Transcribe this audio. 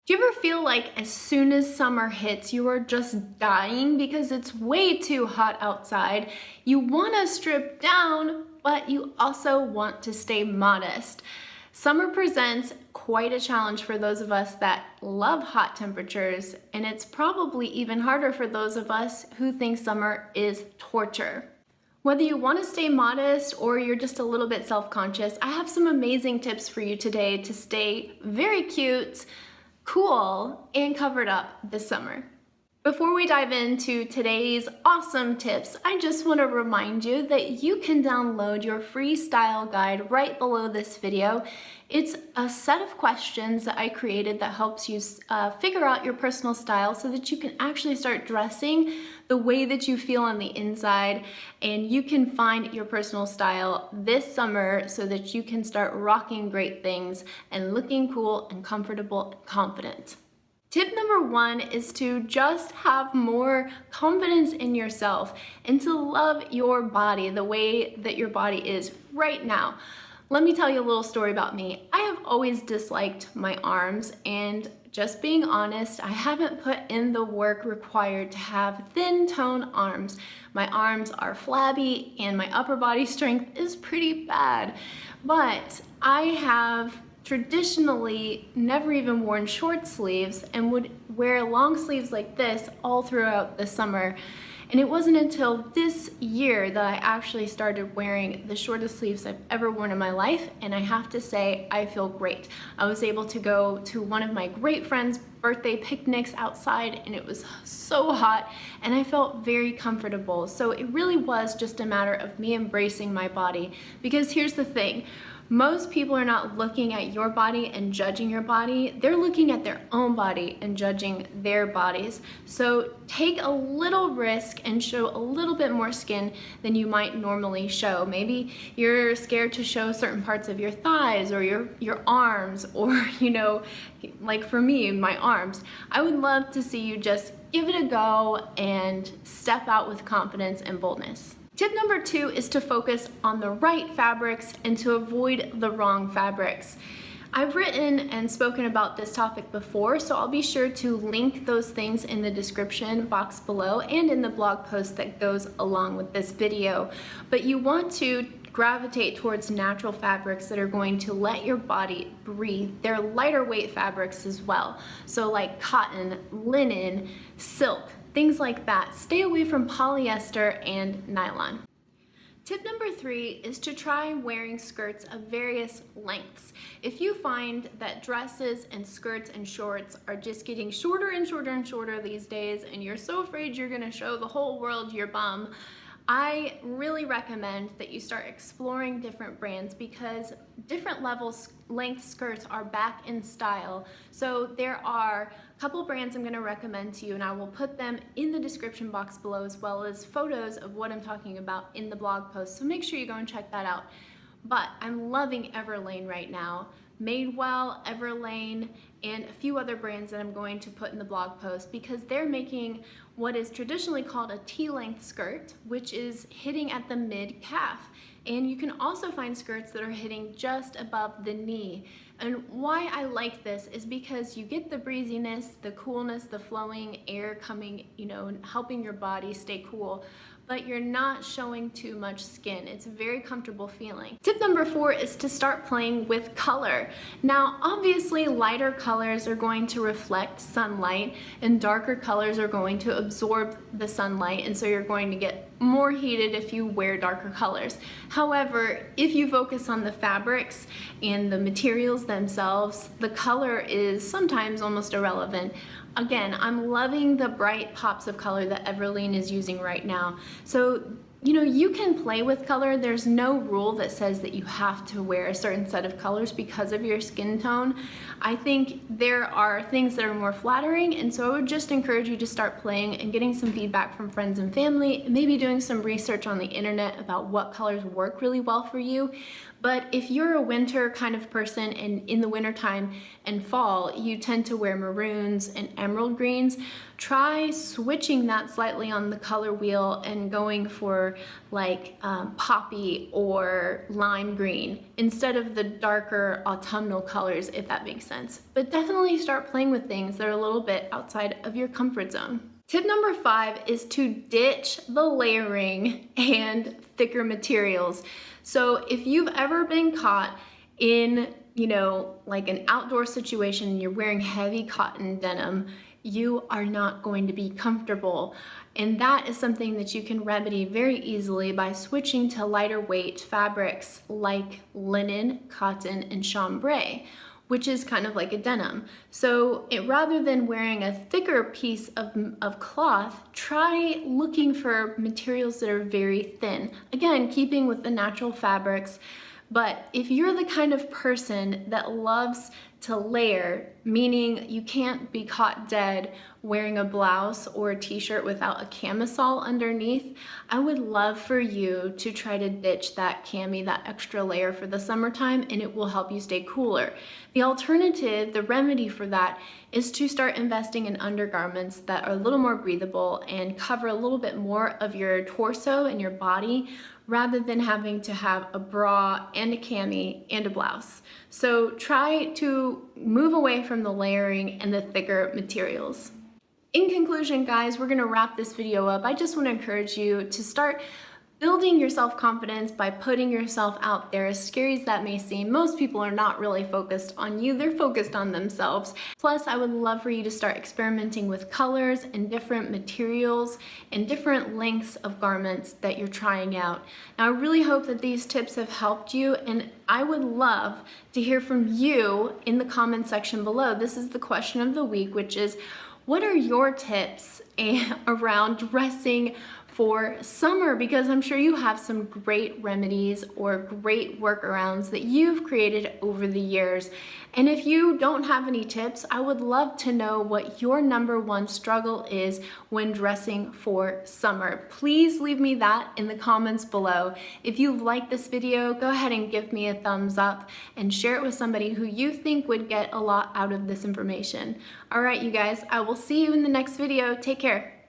Do you ever feel like as soon as summer hits, you are just dying because it's way too hot outside? You want to strip down, but you also want to stay modest. Summer presents quite a challenge for those of us that love hot temperatures, and it's probably even harder for those of us who think summer is torture. Whether you want to stay modest or you're just a little bit self-conscious, I have some amazing tips for you today to stay very cute, cool, and covered up this summer. Before we dive into today's awesome tips, I just want to remind you that you can download your free style guide right below this video. It's a set of questions that I created that helps you figure out your personal style so that you can actually start dressing the way that you feel on the inside, and you can find your personal style this summer so that you can start rocking great things and looking cool and comfortable and confident. Tip number one is to just have more confidence in yourself and to love your body the way that your body is right now. Let me tell you a little story about me. I have always disliked my arms, and just being honest, I haven't put in the work required to have thin tone arms. My arms are flabby and my upper body strength is pretty bad, but I have traditionally never even worn short sleeves and would wear long sleeves like this all throughout the summer. And it wasn't until this year that I actually started wearing the shortest sleeves I've ever worn in my life, and I have to say I feel great. I was able to go to one of my great friends' birthday picnics outside, and it was so hot and I felt very comfortable. So it really was just a matter of me embracing my body, because here's the thing. Most people are not looking at your body and judging your body. They're looking at their own body and judging their bodies. So take a little risk and show a little bit more skin than you might normally show. Maybe you're scared to show certain parts of your thighs or your arms, or, you know, like for me, my arms. I would love to see you just give it a go and step out with confidence and boldness. Tip number two is to focus on the right fabrics and to avoid the wrong fabrics. I've written and spoken about this topic before, so I'll be sure to link those things in the description box below and in the blog post that goes along with this video. But you want to gravitate towards natural fabrics that are going to let your body breathe. They're lighter weight fabrics as well. So like cotton, linen, silk, things like that. Stay away from polyester and nylon. Tip number three is to try wearing skirts of various lengths. If you find that dresses and skirts and shorts are just getting shorter and shorter and shorter these days, and you're so afraid you're gonna show the whole world your bum, I really recommend that you start exploring different brands, because different length skirts are back in style. So there are a couple brands I'm going to recommend to you, and I will put them in the description box below, as well as photos of what I'm talking about in the blog post. So make sure you go and check that out. But I'm loving Everlane right now. Madewell, Everlane, and a few other brands that I'm going to put in the blog post, because they're making what is traditionally called a T-length skirt, which is hitting at the mid-calf. And you can also find skirts that are hitting just above the knee. And why I like this is because you get the breeziness, the coolness, the flowing air coming, you know, helping your body stay cool, but you're not showing too much skin. It's a very comfortable feeling. Tip number four is to start playing with color. Now, obviously, lighter colors are going to reflect sunlight, and darker colors are going to absorb the sunlight, and so you're going to get more heated if you wear darker colors. However, if you focus on the fabrics and the materials themselves, the color is sometimes almost irrelevant. Again, I'm loving the bright pops of color that Everlane is using right now. So, you know, you can play with color. There's no rule that says that you have to wear a certain set of colors because of your skin tone. I think there are things that are more flattering, and so I would just encourage you to start playing and getting some feedback from friends and family, maybe doing some research on the internet about what colors work really well for you. But if you're a winter kind of person and in the wintertime and fall, you tend to wear maroons and emerald greens, try switching that slightly on the color wheel and going for like poppy or lime green instead of the darker autumnal colors, if that makes sense. But definitely start playing with things that are a little bit outside of your comfort zone. Tip number 5 is to ditch the layering and thicker materials. So if you've ever been caught in, like an outdoor situation and you're wearing heavy cotton denim, you are not going to be comfortable. And that is something that you can remedy very easily by switching to lighter weight fabrics like linen, cotton, and chambray, which is kind of like a denim. So rather than wearing a thicker piece of cloth, try looking for materials that are very thin. Again, keeping with the natural fabrics. But if you're the kind of person that loves to layer, meaning you can't be caught dead wearing a blouse or a t-shirt without a camisole underneath, I would love for you to try to ditch that cami, that extra layer for the summertime, and it will help you stay cooler. The alternative, the remedy for that, is to start investing in undergarments that are a little more breathable and cover a little bit more of your torso and your body, rather than having to have a bra and a cami and a blouse. So try to move away from the layering and the thicker materials. In conclusion, guys, we're gonna wrap this video up. I just wanna encourage you to start building your self-confidence by putting yourself out there. As scary as that may seem, most people are not really focused on you, they're focused on themselves. Plus, I would love for you to start experimenting with colors and different materials and different lengths of garments that you're trying out. Now, I really hope that these tips have helped you, and I would love to hear from you in the comment section below. This is the question of the week, which is, what are your tips around dressing for summer? Because I'm sure you have some great remedies or great workarounds that you've created over the years. And if you don't have any tips, I would love to know what your #1 struggle is when dressing for summer. Please leave me that in the comments below. If you like this video, go ahead and give me a thumbs up and share it with somebody who you think would get a lot out of this information. All right, you guys, I will see you in the next video. Take care.